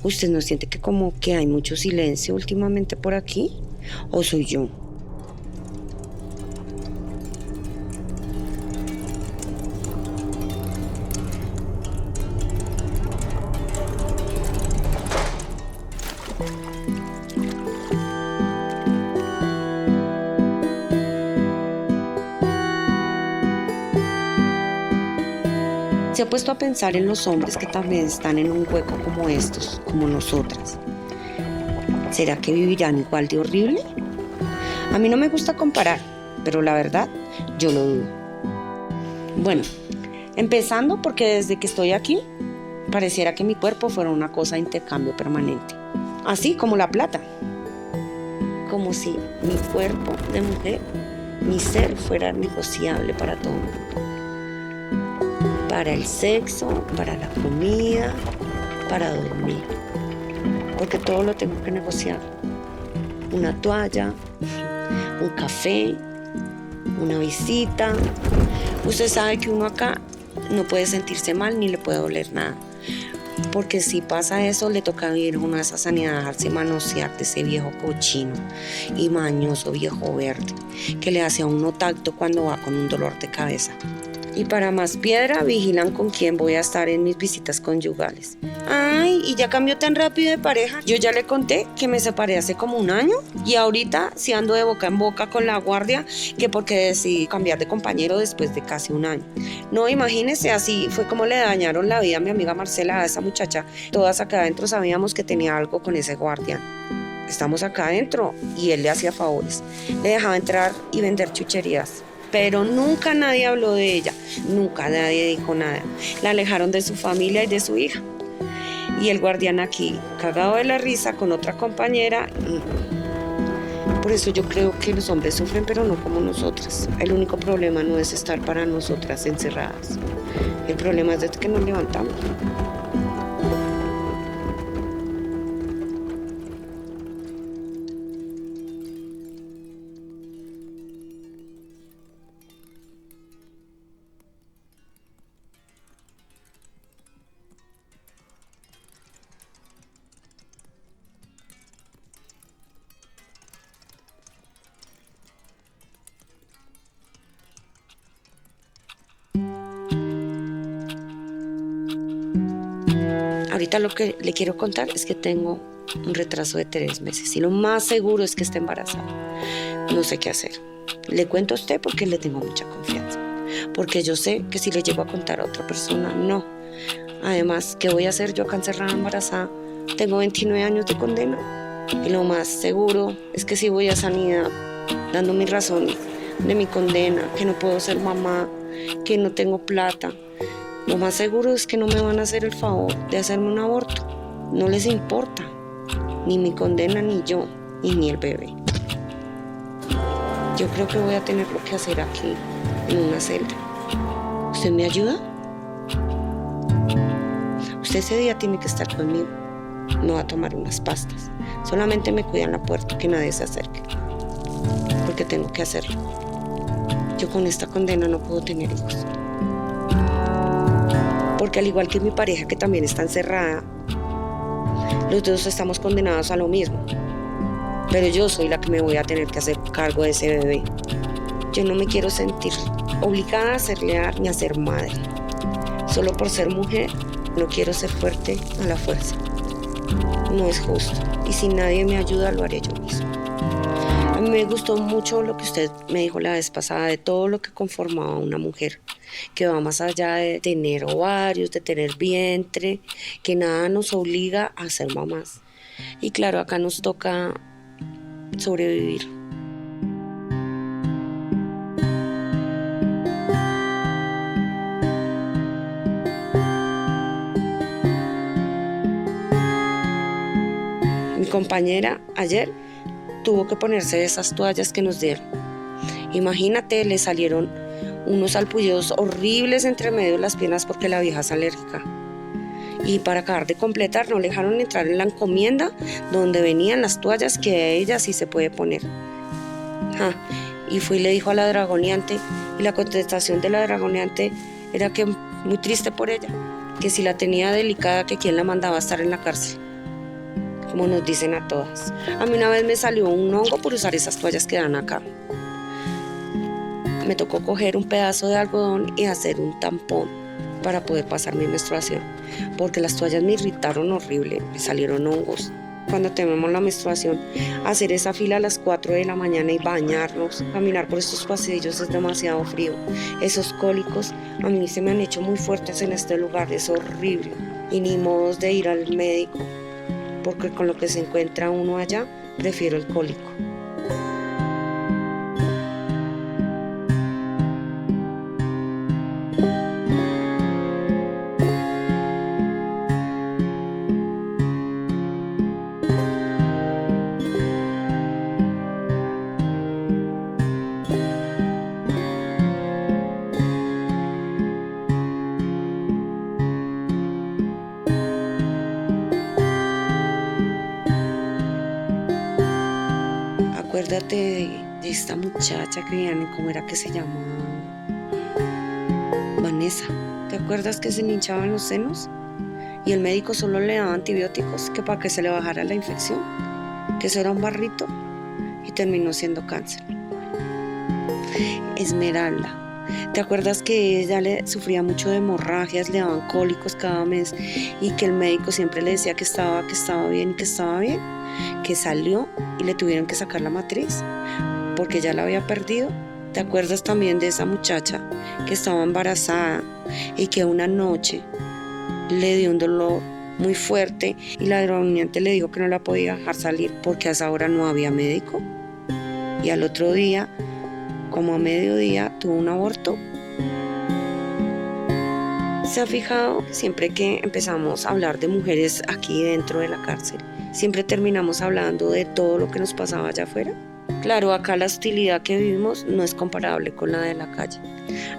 ¿Usted no siente que como que hay mucho silencio últimamente por aquí? ¿O soy yo? ¿Se ha puesto a pensar en los hombres que también están en un hueco como estos, como nosotras? ¿Será que vivirán igual de horrible? A mí no me gusta comparar, pero la verdad, yo lo dudo. Bueno, empezando porque desde que estoy aquí, pareciera que mi cuerpo fuera una cosa de intercambio permanente. Así como la plata. Como si mi cuerpo de mujer, mi ser fuera negociable para todo. Para el sexo, para la comida, para dormir. Porque todo lo tengo que negociar. Una toalla, un café, una visita. Usted sabe que uno acá no puede sentirse mal ni le puede doler nada. Porque si pasa eso, le toca ir a una de esas sanidades, dejarse manosear de ese viejo cochino y mañoso viejo verde que le hace a uno tacto cuando va con un dolor de cabeza. Y para más piedra, vigilan con quién voy a estar en mis visitas conyugales. Ay, y ya cambió tan rápido de pareja. Yo ya le conté que me separé hace como un año y ahorita sí ando de boca en boca con la guardia que porque decidí cambiar de compañero después de casi un año. No, imagínese, así fue como le dañaron la vida a mi amiga Marcela, a esa muchacha. Todas acá adentro sabíamos que tenía algo con ese guardián. Estamos acá adentro y él le hacía favores. Le dejaba entrar y vender chucherías. Pero nunca nadie habló de ella, nunca nadie dijo nada. La alejaron de su familia y de su hija. Y el guardián aquí, cagado de la risa con otra compañera. Por eso yo creo que los hombres sufren, pero no como nosotras. El único problema no es estar para nosotras encerradas. El problema es desde que nos levantamos. Ahorita lo que le quiero contar es que tengo un retraso de 3 meses y lo más seguro es que esté embarazada. No sé qué hacer. Le cuento a usted porque le tengo mucha confianza. Porque yo sé que si le llego a contar a otra persona, no. Además, ¿qué voy a hacer yo acá encerrada embarazada? Tengo 29 años de condena. Y lo más seguro es que si voy a sanidad, dando mis razones de mi condena, que no puedo ser mamá, que no tengo plata, lo más seguro es que no me van a hacer el favor de hacerme un aborto. No les importa, ni mi condena, ni yo, y ni el bebé. Yo creo que voy a tener lo que hacer aquí, en una celda. ¿Usted me ayuda? Usted ese día tiene que estar conmigo. No va a tomar unas pastas. Solamente me cuidan la puerta, que nadie se acerque. Porque tengo que hacerlo. Yo con esta condena no puedo tener hijos. Porque al igual que mi pareja, que también está encerrada, los dos estamos condenados a lo mismo. Pero yo soy la que me voy a tener que hacer cargo de ese bebé. Yo no me quiero sentir obligada a ser leal ni a ser madre. Solo por ser mujer, no quiero ser fuerte a la fuerza. No es justo. Y si nadie me ayuda, lo haré yo misma. A mí me gustó mucho lo que usted me dijo la vez pasada de todo lo que conformaba a una mujer, que va más allá de tener ovarios, de tener vientre, que nada nos obliga a ser mamás. Y claro, acá nos toca sobrevivir. Mi compañera ayer tuvo que ponerse esas toallas que nos dieron. Imagínate, le salieron unos salpullidos horribles entre medio de las piernas porque la vieja es alérgica. Y para acabar de completar, no le dejaron entrar en la encomienda donde venían las toallas que ella sí se puede poner. Y fue y le dijo a la dragoneante, y la contestación de la dragoneante era que muy triste por ella, que si la tenía delicada, que quién la mandaba a estar en la cárcel. como nos dicen a todas. A mí una vez me salió un hongo por usar esas toallas que dan acá. Me tocó coger un pedazo de algodón y hacer un tampón para poder pasar mi menstruación, porque las toallas me irritaron horrible, me salieron hongos. Cuando tenemos la menstruación, hacer esa fila a las 4 de la mañana y bañarnos, caminar por estos pasillos es demasiado frío. Esos cólicos a mí se me han hecho muy fuertes en este lugar, es horrible. Y ni modos de ir al médico, porque con lo que se encuentra uno allá, prefiero el cólico. Acuérdate de esta muchacha que viene, ¿cómo era que se llamaba? Vanessa. ¿Te acuerdas que se le hinchaban los senos? Y el médico solo le daba antibióticos que para que se le bajara la infección, que eso era un barrito y terminó siendo cáncer. Esmeralda. ¿Te acuerdas que ella sufría mucho de hemorragias, le daban cólicos cada mes y que el médico siempre le decía que estaba bien y que estaba bien? Que salió y le tuvieron que sacar la matriz porque ya la había perdido. ¿Te acuerdas también de esa muchacha que estaba embarazada y que una noche le dio un dolor muy fuerte y la hidroamiante le dijo que no la podía dejar salir porque a esa hora no había médico? Y al otro día, como a mediodía, tuvo un aborto. ¿Se ha fijado? Siempre que empezamos a hablar de mujeres aquí dentro de la cárcel, siempre terminamos hablando de todo lo que nos pasaba allá afuera. Claro, acá la hostilidad que vivimos no es comparable con la de la calle.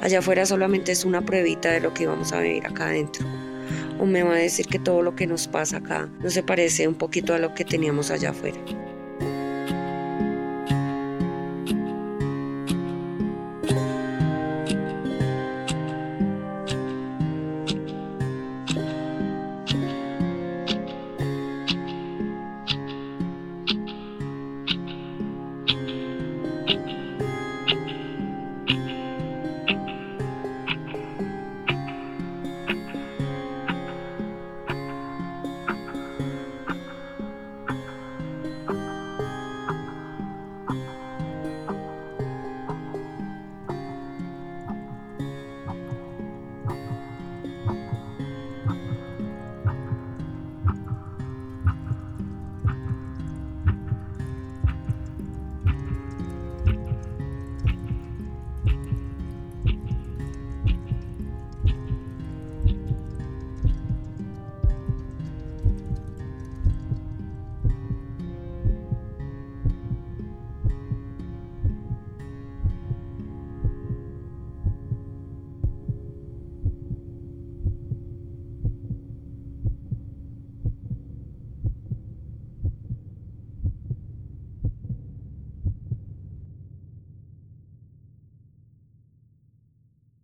Allá afuera solamente es una pruebita de lo que vamos a vivir acá adentro. O me va a decir que todo lo que nos pasa acá no se parece un poquito a lo que teníamos allá afuera.